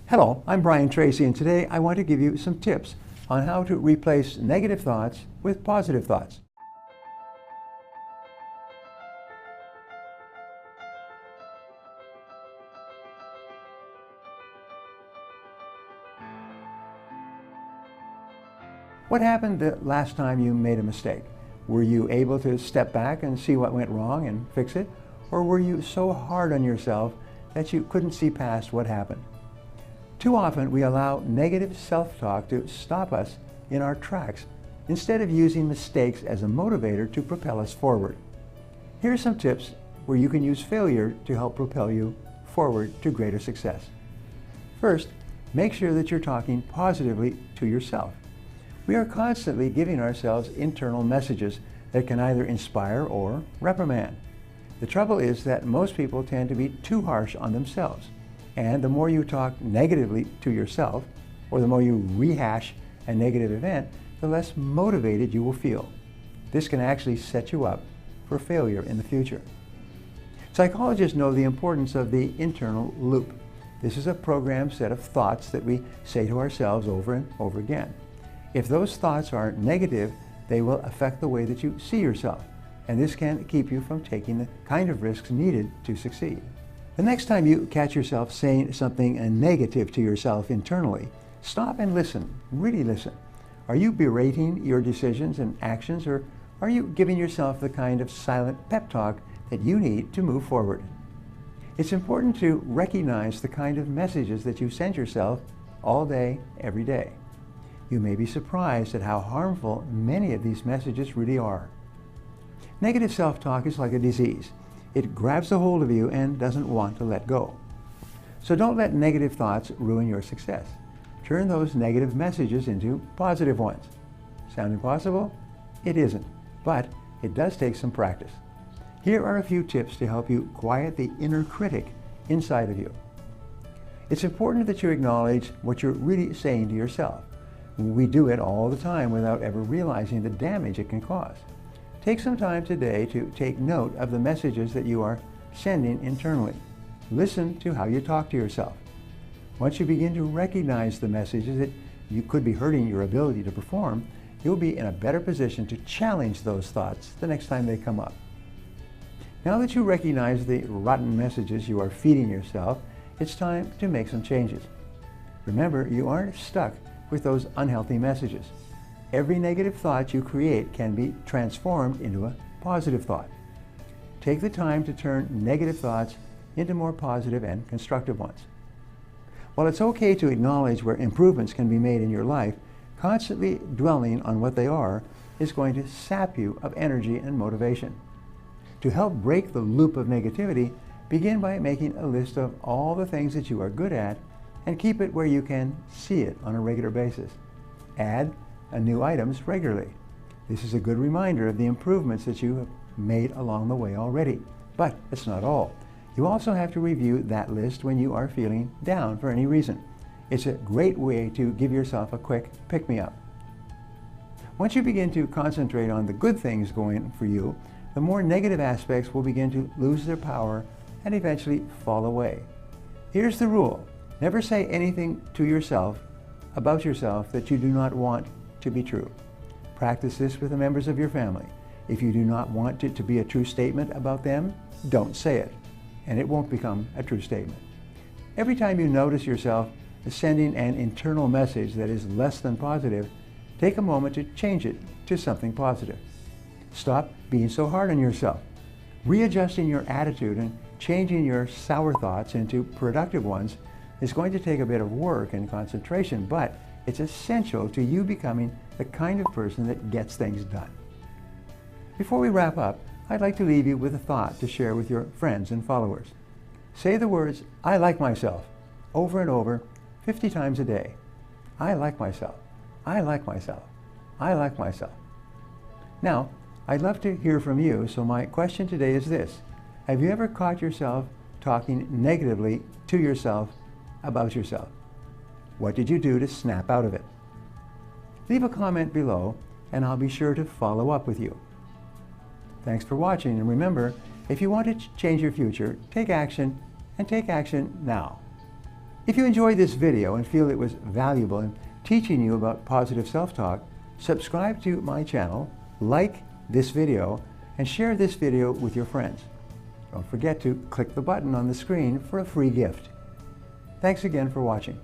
Hello, I'm Brian Tracy, and today I want to give you some tips on how to replace negative thoughts with positive thoughts. What happened the last time you made a mistake? Were you able to step back and see what went wrong and fix it? Or were you so hard on yourself that you couldn't see past what happened? Too often we allow negative self-talk to stop us in our tracks instead of using mistakes as a motivator to propel us forward. Here are some tips where you can use failure to help propel you forward to greater success. First, make sure that you're talking positively to yourself. We are constantly giving ourselves internal messages that can either inspire or reprimand. The trouble is that most people tend to be too harsh on themselves. And the more you talk negatively to yourself, or the more you rehash a negative event, the less motivated you will feel. This can actually set you up for failure in the future. Psychologists know the importance of the internal loop. This is a programmed set of thoughts that we say to ourselves over and over again. If those thoughts are negative, they will affect the way that you see yourself, and this can keep you from taking the kind of risks needed to succeed. The next time you catch yourself saying something negative to yourself internally, stop and listen, really listen. Are you berating your decisions and actions, or are you giving yourself the kind of silent pep talk that you need to move forward? It's important to recognize the kind of messages that you send yourself all day, every day. You may be surprised at how harmful many of these messages really are. Negative self-talk is like a disease. It grabs a hold of you and doesn't want to let go. So don't let negative thoughts ruin your success. Turn those negative messages into positive ones. Sound impossible? It isn't, but it does take some practice. Here are a few tips to help you quiet the inner critic inside of you. It's important that you acknowledge what you're really saying to yourself. We do it all the time without ever realizing the damage it can cause. Take some time today to take note of the messages that you are sending internally. Listen to how you talk to yourself. Once you begin to recognize the messages that you could be hurting your ability to perform, you'll be in a better position to challenge those thoughts the next time they come up. Now that you recognize the rotten messages you are feeding yourself, it's time to make some changes. Remember, you aren't stuck with those unhealthy messages. Every negative thought you create can be transformed into a positive thought. Take the time to turn negative thoughts into more positive and constructive ones. While it's okay to acknowledge where improvements can be made in your life, constantly dwelling on what they are is going to sap you of energy and motivation. To help break the loop of negativity, begin by making a list of all the things that you are good at and keep it where you can see it on a regular basis. Add new items regularly. This is a good reminder of the improvements that you have made along the way already. But it's not all. You also have to review that list when you are feeling down for any reason. It's a great way to give yourself a quick pick-me-up. Once you begin to concentrate on the good things going for you, the more negative aspects will begin to lose their power and eventually fall away. Here's the rule. Never say anything to yourself about yourself that you do not want to be true. Practice this with the members of your family. If you do not want it to be a true statement about them, don't say it, and it won't become a true statement. Every time you notice yourself sending an internal message that is less than positive, take a moment to change it to something positive. Stop being so hard on yourself. Readjusting your attitude and changing your sour thoughts into productive ones is going to take a bit of work and concentration, but it's essential to you becoming the kind of person that gets things done. Before we wrap up, I'd like to leave you with a thought to share with your friends and followers. Say the words, "I like myself," over and over 50 times a day. I like myself. I like myself. I like myself. Now, I'd love to hear from you, so my question today is this. Have you ever caught yourself talking negatively to yourself about yourself? What did you do to snap out of it? Leave a comment below and I'll be sure to follow up with you. Thanks for watching, and remember, if you want to change your future, take action, and take action now. If you enjoyed this video and feel it was valuable in teaching you about positive self-talk, subscribe to my channel, like this video, and share this video with your friends. Don't forget to click the button on the screen for a free gift. Thanks again for watching.